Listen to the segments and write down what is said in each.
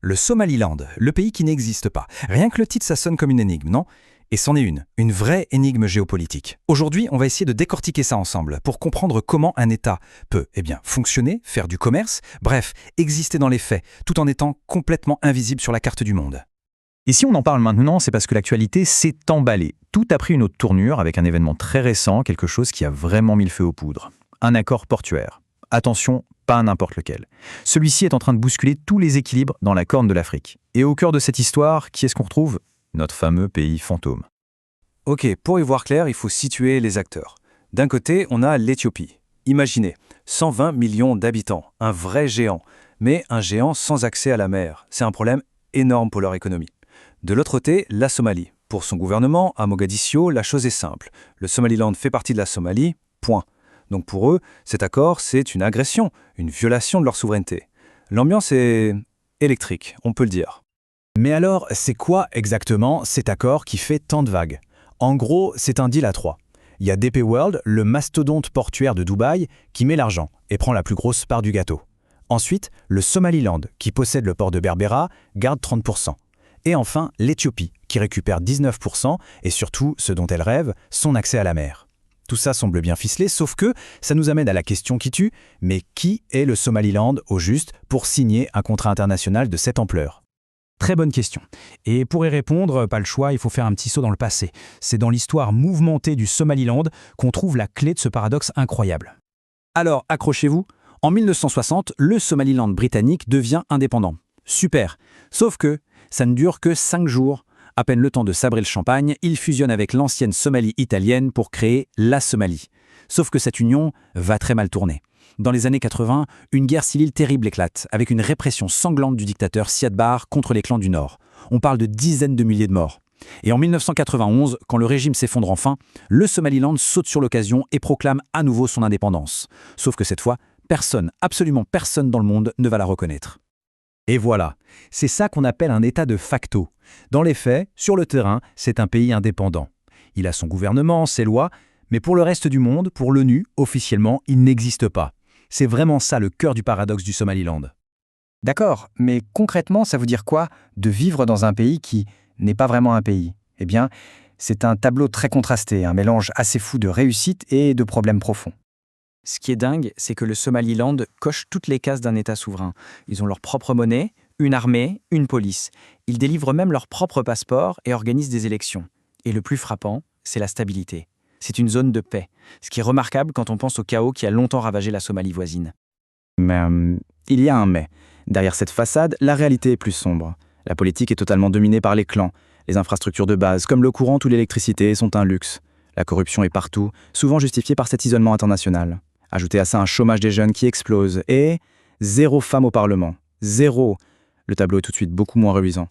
Le Somaliland, le pays qui n'existe pas. Rien que le titre, ça sonne comme une énigme, non? Et c'en est une vraie énigme géopolitique. Aujourd'hui, on va essayer de décortiquer ça ensemble pour comprendre comment un État peut, fonctionner, faire du commerce, bref, exister dans les faits, tout en étant complètement invisible sur la carte du monde. Et si on en parle maintenant, c'est parce que l'actualité s'est emballée. Tout a pris une autre tournure avec un événement très récent, quelque chose qui a vraiment mis le feu aux poudres. Un accord portuaire. Attention, pas n'importe lequel. Celui-ci est en train de bousculer tous les équilibres dans la Corne de l'Afrique. Et au cœur de cette histoire, qui est-ce qu'on retrouve? Notre fameux pays fantôme. Ok, pour y voir clair, il faut situer les acteurs. D'un côté, on a l'Éthiopie. Imaginez, 120 millions d'habitants, un vrai géant, mais un géant sans accès à la mer. C'est un problème énorme pour leur économie. De l'autre côté, la Somalie. Pour son gouvernement, à Mogadiscio, la chose est simple. Le Somaliland fait partie de la Somalie, point. Donc pour eux, cet accord, c'est une agression, une violation de leur souveraineté. L'ambiance est électrique, on peut le dire. Mais alors, c'est quoi exactement cet accord qui fait tant de vagues? En gros, c'est un deal à trois. Il y a DP World, le mastodonte portuaire de Dubaï, qui met l'argent et prend la plus grosse part du gâteau. Ensuite, le Somaliland, qui possède le port de Berbera, garde 30%. Et enfin, l'Éthiopie, qui récupère 19%, et surtout, ce dont elle rêve, son accès à la mer. Tout ça semble bien ficelé, sauf que ça nous amène à la question qui tue, mais qui est le Somaliland, au juste, pour signer un contrat international de cette ampleur? Très bonne question. Et pour y répondre, pas le choix, il faut faire un petit saut dans le passé. C'est dans l'histoire mouvementée du Somaliland qu'on trouve la clé de ce paradoxe incroyable. Alors, accrochez-vous, en 1960, le Somaliland britannique devient indépendant. Super. Sauf que ça ne dure que 5 jours. À peine le temps de sabrer le champagne, il fusionne avec l'ancienne Somalie italienne pour créer la Somalie. Sauf que cette union va très mal tourner. Dans les années 80, une guerre civile terrible éclate, avec une répression sanglante du dictateur Siad Barre contre les clans du Nord. On parle de dizaines de milliers de morts. Et en 1991, quand le régime s'effondre enfin, le Somaliland saute sur l'occasion et proclame à nouveau son indépendance. Sauf que cette fois, personne, absolument personne dans le monde ne va la reconnaître. Et voilà, c'est ça qu'on appelle un État de facto. Dans les faits, sur le terrain, c'est un pays indépendant. Il a son gouvernement, ses lois, mais pour le reste du monde, pour l'ONU, officiellement, il n'existe pas. C'est vraiment ça le cœur du paradoxe du Somaliland. D'accord, mais concrètement, ça veut dire quoi de vivre dans un pays qui n'est pas vraiment un pays? Eh bien, c'est un tableau très contrasté, un mélange assez fou de réussite et de problèmes profonds. Ce qui est dingue, c'est que le Somaliland coche toutes les cases d'un État souverain. Ils ont leur propre monnaie, une armée, une police. Ils délivrent même leur propre passeport et organisent des élections. Et le plus frappant, c'est la stabilité. C'est une zone de paix, ce qui est remarquable quand on pense au chaos qui a longtemps ravagé la Somalie voisine. Mais il y a un mais. Derrière cette façade, la réalité est plus sombre. La politique est totalement dominée par les clans. Les infrastructures de base, comme l'eau courante ou l'électricité, sont un luxe. La corruption est partout, souvent justifiée par cet isolement international. Ajoutez à ça un chômage des jeunes qui explose et 0 femme au Parlement. 0. Le tableau est tout de suite beaucoup moins reluisant.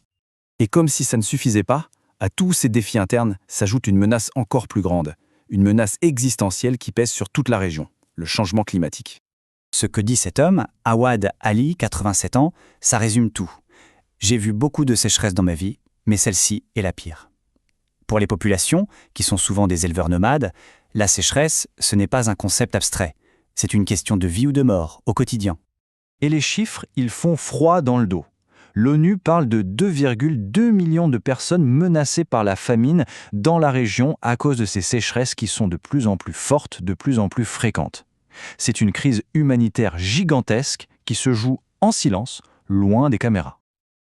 Et comme si ça ne suffisait pas, à tous ces défis internes s'ajoute une menace encore plus grande. Une menace existentielle qui pèse sur toute la région, le changement climatique. Ce que dit cet homme, Awad Ali, 87 ans, ça résume tout. J'ai vu beaucoup de sécheresses dans ma vie, mais celle-ci est la pire. Pour les populations, qui sont souvent des éleveurs nomades, la sécheresse, ce n'est pas un concept abstrait. C'est une question de vie ou de mort, au quotidien. Et les chiffres, ils font froid dans le dos. L'ONU parle de 2,2 millions de personnes menacées par la famine dans la région à cause de ces sécheresses qui sont de plus en plus fortes, de plus en plus fréquentes. C'est une crise humanitaire gigantesque qui se joue en silence, loin des caméras.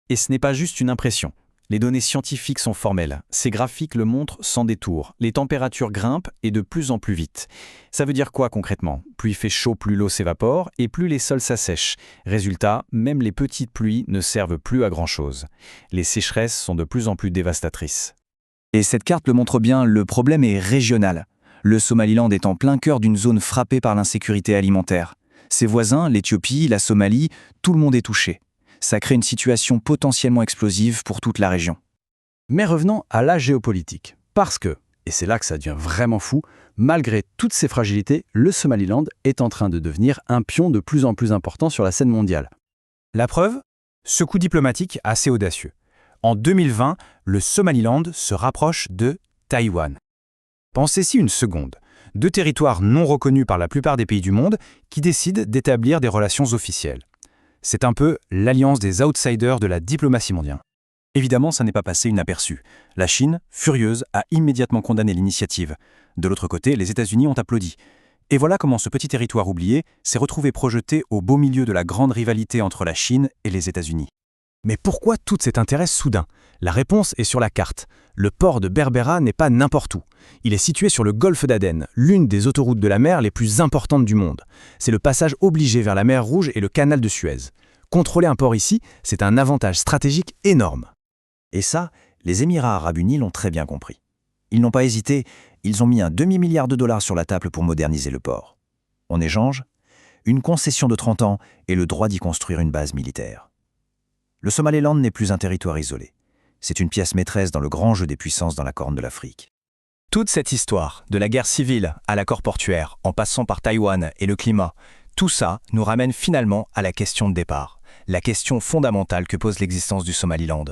Et ce n'est pas juste une impression. Les données scientifiques sont formelles. Ces graphiques le montrent sans détour. Les températures grimpent et de plus en plus vite. Ça veut dire quoi concrètement? Plus il fait chaud, plus l'eau s'évapore et plus les sols s'assèchent. Résultat, même les petites pluies ne servent plus à grand-chose. Les sécheresses sont de plus en plus dévastatrices. Et cette carte le montre bien, le problème est régional. Le Somaliland est en plein cœur d'une zone frappée par l'insécurité alimentaire. Ses voisins, l'Éthiopie, la Somalie, tout le monde est touché. Ça crée une situation potentiellement explosive pour toute la région. Mais revenons à la géopolitique. Parce que, et c'est là que ça devient vraiment fou, malgré toutes ces fragilités, le Somaliland est en train de devenir un pion de plus en plus important sur la scène mondiale. La preuve? Ce coup diplomatique assez audacieux. En 2020, le Somaliland se rapproche de Taïwan. Pensez-y une seconde. 2 territoires non reconnus par la plupart des pays du monde qui décident d'établir des relations officielles. C'est un peu l'alliance des outsiders de la diplomatie mondiale. Évidemment, ça n'est pas passé inaperçu. La Chine, furieuse, a immédiatement condamné l'initiative. De l'autre côté, les États-Unis ont applaudi. Et voilà comment ce petit territoire oublié s'est retrouvé projeté au beau milieu de la grande rivalité entre la Chine et les États-Unis. Mais pourquoi tout cet intérêt soudain? La réponse est sur la carte. Le port de Berbera n'est pas n'importe où. Il est situé sur le golfe d'Aden, l'une des autoroutes de la mer les plus importantes du monde. C'est le passage obligé vers la mer Rouge et le canal de Suez. Contrôler un port ici, c'est un avantage stratégique énorme. Et ça, les Émirats arabes unis l'ont très bien compris. Ils n'ont pas hésité, ils ont mis un demi-milliard de dollars sur la table pour moderniser le port. En échange, une concession de 30 ans et le droit d'y construire une base militaire. Le Somaliland n'est plus un territoire isolé. C'est une pièce maîtresse dans le grand jeu des puissances dans la Corne de l'Afrique. Toute cette histoire, de la guerre civile à l'accord portuaire, en passant par Taïwan et le climat, tout ça nous ramène finalement à la question de départ, la question fondamentale que pose l'existence du Somaliland.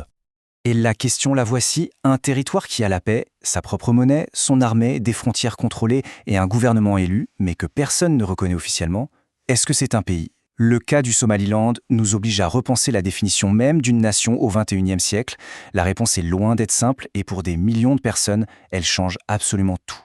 Et la question la voici, un territoire qui a la paix, sa propre monnaie, son armée, des frontières contrôlées et un gouvernement élu, mais que personne ne reconnaît officiellement, est-ce que c'est un pays ? Le cas du Somaliland nous oblige à repenser la définition même d'une nation au XXIe siècle. La réponse est loin d'être simple et pour des millions de personnes, elle change absolument tout.